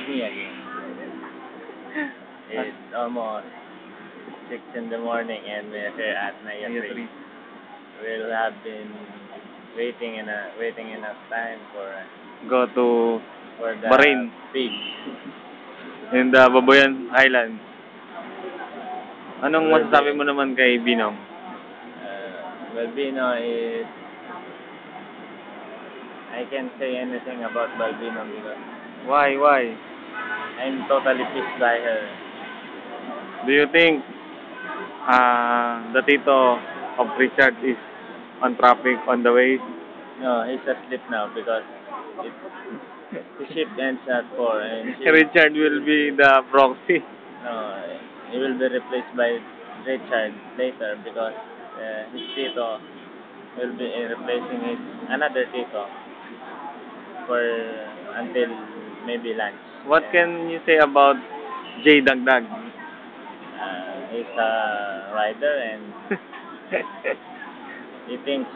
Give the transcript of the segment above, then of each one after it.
me again. It's almost 6 in the morning and we're here at Naya 3. We'll have been waiting enough time go to for the Bahrain pig. in the Babuyan Islands. Anong masasabi mo naman kay Binong? Balbino is... I can't say anything about Balbino because... Why? I'm totally pissed by her. Do you think the tito of Richard is on traffic on the way? No, he's asleep now because the shift ends at 4 and Richard will be the proxy. No, he will be replaced by Richard later because his tito will be replacing another tito for until maybe lunch. What can you say about Jay Dagdag? He's a rider and he thinks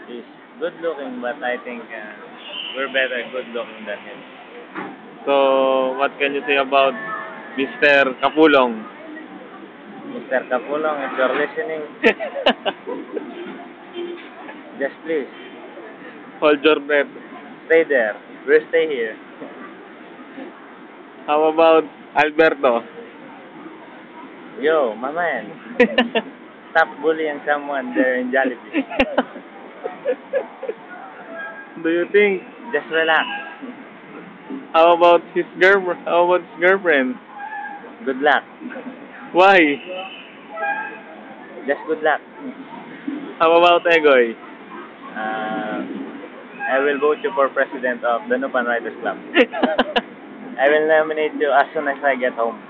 he's good looking, but I think we're better good looking than him. So, what can you say about Mr. Kapulong? Mr. Kapulong, if you're listening, just please Hold your breath. stay there. We'll stay here. How about Alberto? Yo, my man. Stop bullying someone there in Jollibee. Do you think? Just relax. How about his girlfriend? Good luck. Why? Just good luck. How about Egoy? I will vote you for president of the Nupan Riders Club. I will nominate you as soon as I get home.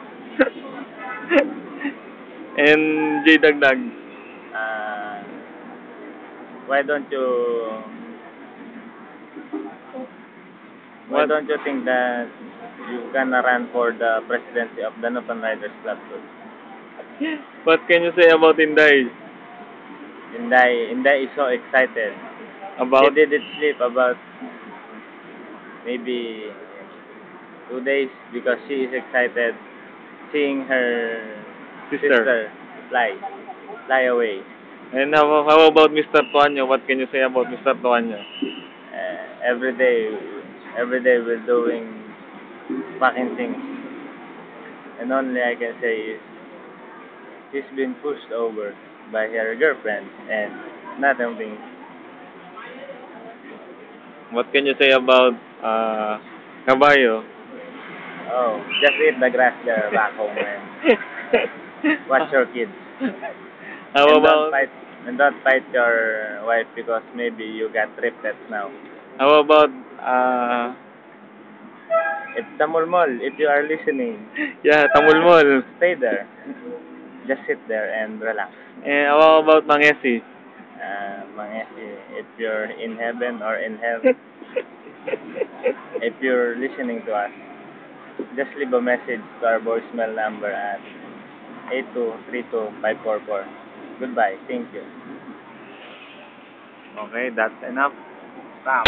And Jay Dagdag? Why don't you think that you're gonna run for the presidency of the Nupan Riders Club too? What can you say about Inday? Inday is so excited. About? She didn't sleep about maybe 2 days because she is excited seeing her sister fly away. And how about Mr. Tuanyo? What can you say about Mr. Tuanyo? Every day we're doing fucking things. And only I can say is she's been pushed over by her girlfriend and nothing. What can you say about Caballo? Oh, just eat the grass there back home and watch your kids. How and about don't fight your wife because maybe you got triplets now. how about It's Tamulmol, if you are listening. yeah, Tamulmol. Stay there. Just sit there and relax. And how about Mangesi? Mangesi, if you're in heaven or in hell, if you're listening to us, just leave a message to our voicemail number at 8232544. Goodbye. Thank you. Okay, that's enough. Stop.